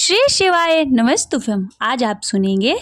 श्री शिवाय नमस्तुभ्यम। आज आप सुनेंगे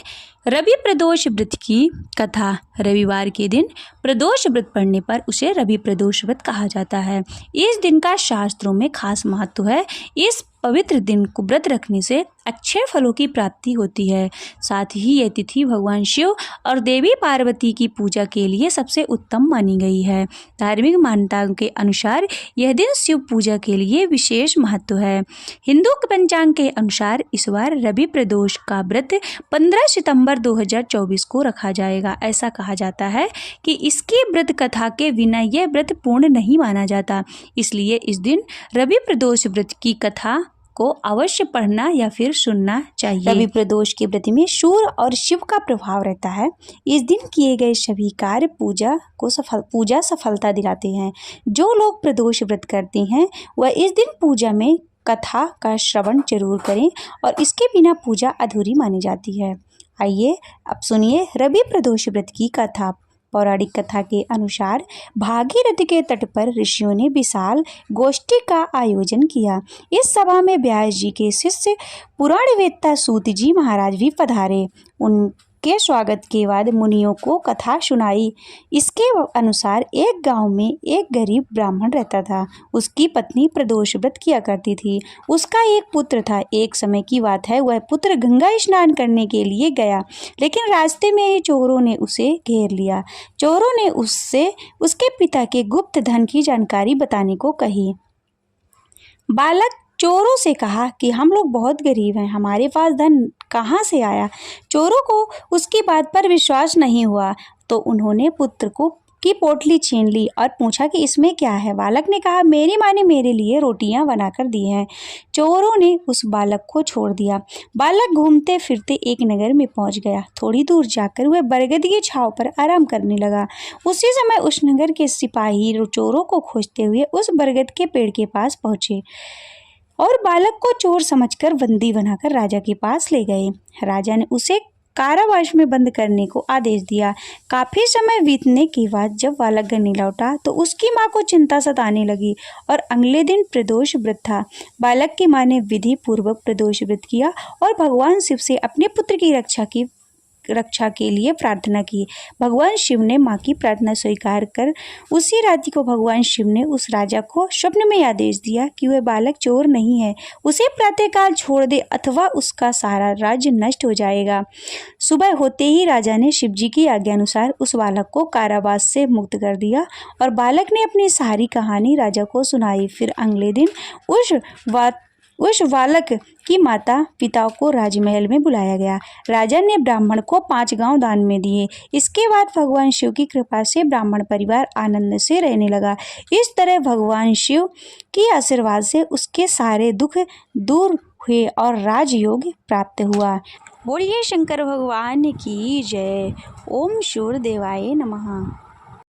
रवि प्रदोष व्रत की कथा। रविवार के दिन प्रदोष व्रत पढ़ने पर उसे रवि प्रदोष व्रत कहा जाता है। इस दिन का शास्त्रों में खास महत्व है। इस पवित्र दिन को व्रत रखने से अच्छे फलों की प्राप्ति होती है। साथ ही यह तिथि भगवान शिव और देवी पार्वती की पूजा के लिए सबसे उत्तम मानी गई है। धार्मिक मान्यताओं के अनुसार यह दिन शिव पूजा के लिए विशेष महत्व है। हिंदू पंचांग के अनुसार इस बार रवि प्रदोष का व्रत 15 सितंबर 2024 को रखा जाएगा। ऐसा कहा जाता है कि इसकी व्रत कथा के बिना यह व्रत पूर्ण नहीं माना जाता, इसलिए इस दिन रवि प्रदोष व्रत की कथा को अवश्य पढ़ना या फिर सुनना चाहिए। रवि प्रदोष के व्रत में सूर्य और शिव का प्रभाव रहता है। इस दिन किए गए सभी कार्य पूजा सफलता दिलाते हैं। जो लोग प्रदोष व्रत करते हैं वह इस दिन पूजा में कथा का श्रवण जरूर करें और इसके बिना पूजा अधूरी मानी जाती है। आइए अब सुनिए रवि प्रदोष व्रत की कथा। पौराणिक कथा के अनुसार भागीरथी के तट पर ऋषियों ने विशाल गोष्ठी का आयोजन किया। इस सभा में व्यास जी के शिष्य पुराणवेत्ता सूत जी महाराज भी पधारे। उनके स्वागत के बाद मुनियों को कथा सुनाई। इसके अनुसार एक गांव में एक गरीब ब्राह्मण रहता था। उसकी पत्नी प्रदोष व्रत किया करती थी। उसका एक पुत्र था। एक समय की बात है, वह पुत्र गंगा स्नान करने के लिए गया, लेकिन रास्ते में ही चोरों ने उसे घेर लिया। चोरों ने उससे उसके पिता के गुप्त धन की जानकारी बताने को कही। बालक चोरों से कहा कि हम लोग बहुत गरीब हैं, हमारे पास धन कहाँ से आया। चोरों को उसकी बात पर विश्वास नहीं हुआ, तो उन्होंने पुत्र की पोटली छीन ली और पूछा कि इसमें क्या है। बालक ने कहा, मेरी माँ ने मेरे लिए रोटियां बनाकर दी हैं। चोरों ने उस बालक को छोड़ दिया। बालक घूमते फिरते एक नगर में पहुंच गया। थोड़ी दूर जाकर वह बरगद की छांव पर आराम करने लगा। उसी समय उस नगर के सिपाही चोरों को खोजते हुए उस बरगद के पेड़ के पास पहुंचे और बालक को चोर समझकर बंदी बनाकर राजा के पास ले गए। राजा ने उसे कारावास में बंद करने को आदेश दिया। काफी समय बीतने के बाद जब बालक घर नहीं लौटा तो उसकी माँ को चिंता सताने लगी और अगले दिन प्रदोष व्रत था। बालक की माँ ने विधि पूर्वक प्रदोष व्रत किया और भगवान शिव से अपने पुत्र की रक्षा के लिए प्रार्थना की। भगवान शिव ने माँ की प्रार्थना स्वीकार कर उसी रात्रि को भगवान शिव ने उस राजा को स्वप्न में आदेश दिया कि वह बालक चोर नहीं है, उसे प्रातःकाल छोड़ दे अथवा उसका सारा राज्य नष्ट हो जाएगा। सुबह होते ही राजा ने शिव जी की आज्ञा अनुसार उस बालक को कारावास से मुक्त कर दिया और बालक ने अपनी सारी कहानी राजा को सुनाई। फिर अगले दिन उस बालक की माता पिता को राजमहल में बुलाया गया। राजा ने ब्राह्मण को 5 गांव दान में दिए। इसके बाद भगवान शिव की कृपा से ब्राह्मण परिवार आनंद से रहने लगा। इस तरह भगवान शिव की आशीर्वाद से उसके सारे दुख दूर हुए और राजयोग प्राप्त हुआ। बोलिए शंकर भगवान की जय। ओम सूर्य देवाय नमः।